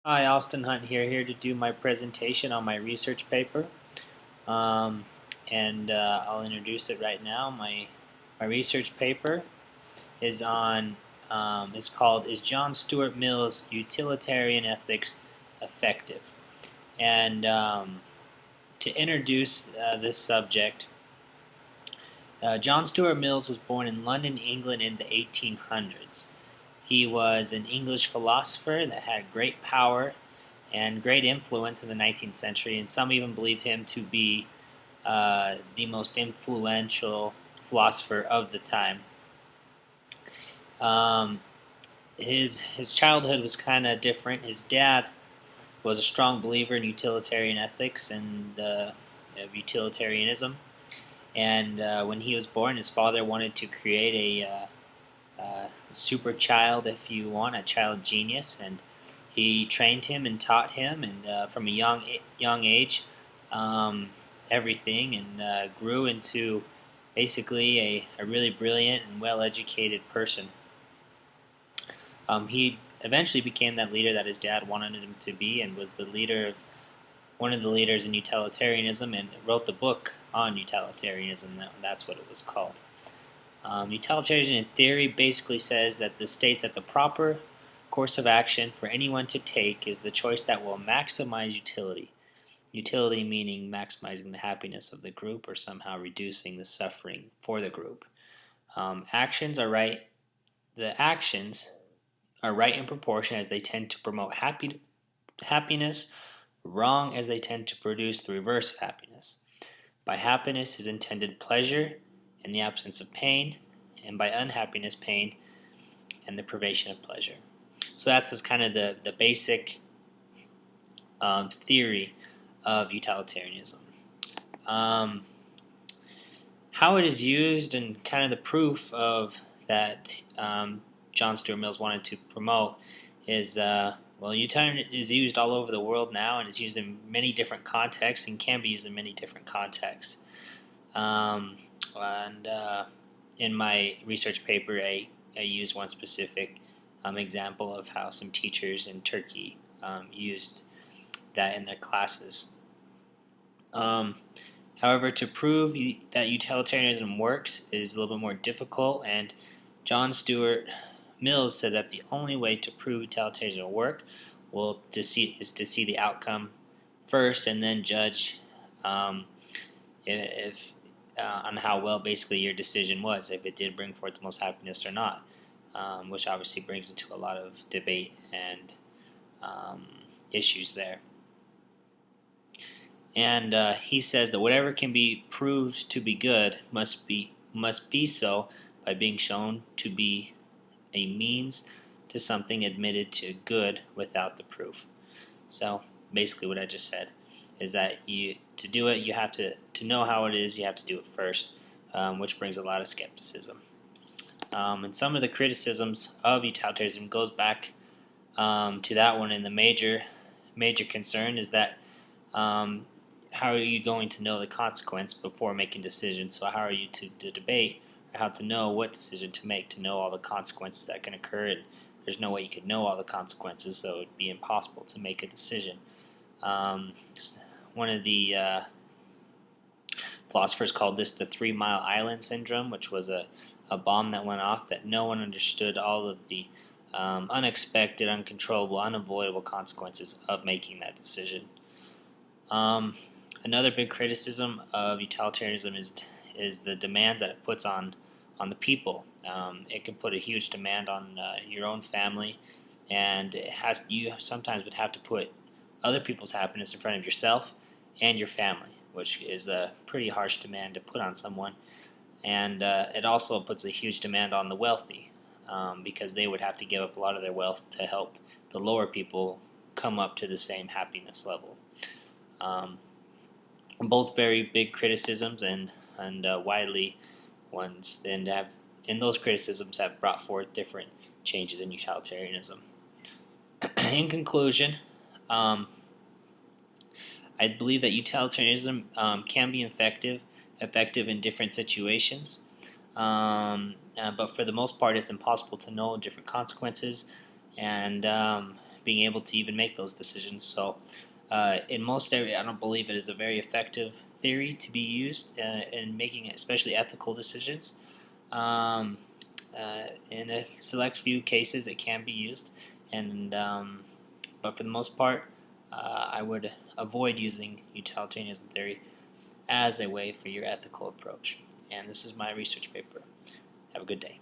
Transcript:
Hi, Austin Hunt here to do my presentation on my research paper. Um, and I'll introduce it right now. My research paper is is called "Is John Stuart Mill's Utilitarian Ethics Effective?" And to introduce this subject, John Stuart Mills was born in London, England in the 1800s. He was an English philosopher that had great power and great influence in the 19th century, and some even believe him to be the most influential philosopher of the time. Um, his childhood was kind of different. His dad was a strong believer in utilitarian ethics and utilitarianism, and when he was born, his father wanted to create a super child, if you want, a child genius, and he trained him and taught him, and from a young age, um, everything, and grew into basically a really brilliant and well-educated person. He eventually became that leader that his dad wanted him to be, and was the leader of one of the leaders in utilitarianism, and wrote the book on utilitarianism. That's what it was called. Utilitarianism in theory basically says that the states that the proper course of action for anyone to take is the choice that will maximize utility. Utility meaning maximizing the happiness of the group or somehow reducing the suffering for the group. Actions are right. The actions are right in proportion as they tend to promote happiness, wrong as they tend to produce the reverse of happiness. By happiness is intended pleasure in the absence of pain, and by unhappiness, pain and the privation of pleasure. So that's just kind of the basic theory of utilitarianism. Um, how it is used and kind of the proof of that John Stuart Mills wanted to promote is utilitarianism is used all over the world now, and is used in many different contexts and can be used in many different contexts. And in my research paper, I used one specific example of how some teachers in Turkey used that in their classes. Um, However, to prove that utilitarianism works is a little bit more difficult, and John Stuart Mills said that the only way to prove utilitarianism will work is to see the outcome first, and then judge um, if on how well basically your decision was, if it did bring forth the most happiness or not, which obviously brings into a lot of debate and um, issues there. And he says that whatever can be proved to be good must be so by being shown to be a means to something admitted to good without the proof. So basically, what I just said is that to do it, you have to know how it is. You have to do it first, which brings a lot of skepticism. And some of the criticisms of utilitarianism goes back to that one. And the major concern is that how are you going to know the consequence before making decisions? So how are you to debate or how to know what decision to make, to know all the consequences that can occur? And there's no way you could know all the consequences, so it would be impossible to make a decision. One of the philosophers called this the 3 Mile Island Syndrome, which was a bomb that went off that no one understood all of the unexpected, uncontrollable, unavoidable consequences of making that decision. Another big criticism of utilitarianism is the demands that it puts on the people. It can put a huge demand on your own family, and you sometimes would have to put other people's happiness in front of yourself and your family, which is a pretty harsh demand to put on someone. And it also puts a huge demand on the wealthy, because they would have to give up a lot of their wealth to help the lower people come up to the same happiness level. Both very big criticisms and widely ones, and those criticisms have brought forth different changes in utilitarianism. In conclusion, I believe that utilitarianism can be effective in different situations, but for the most part, it's impossible to know different consequences, and being able to even make those decisions. So in most areas, I don't believe it is a very effective theory to be used in making especially ethical decisions. Um, in a select few cases, it can be used, and but for the most part, I would avoid using utilitarianism theory as a way for your ethical approach. And this is my research paper. Have a good day.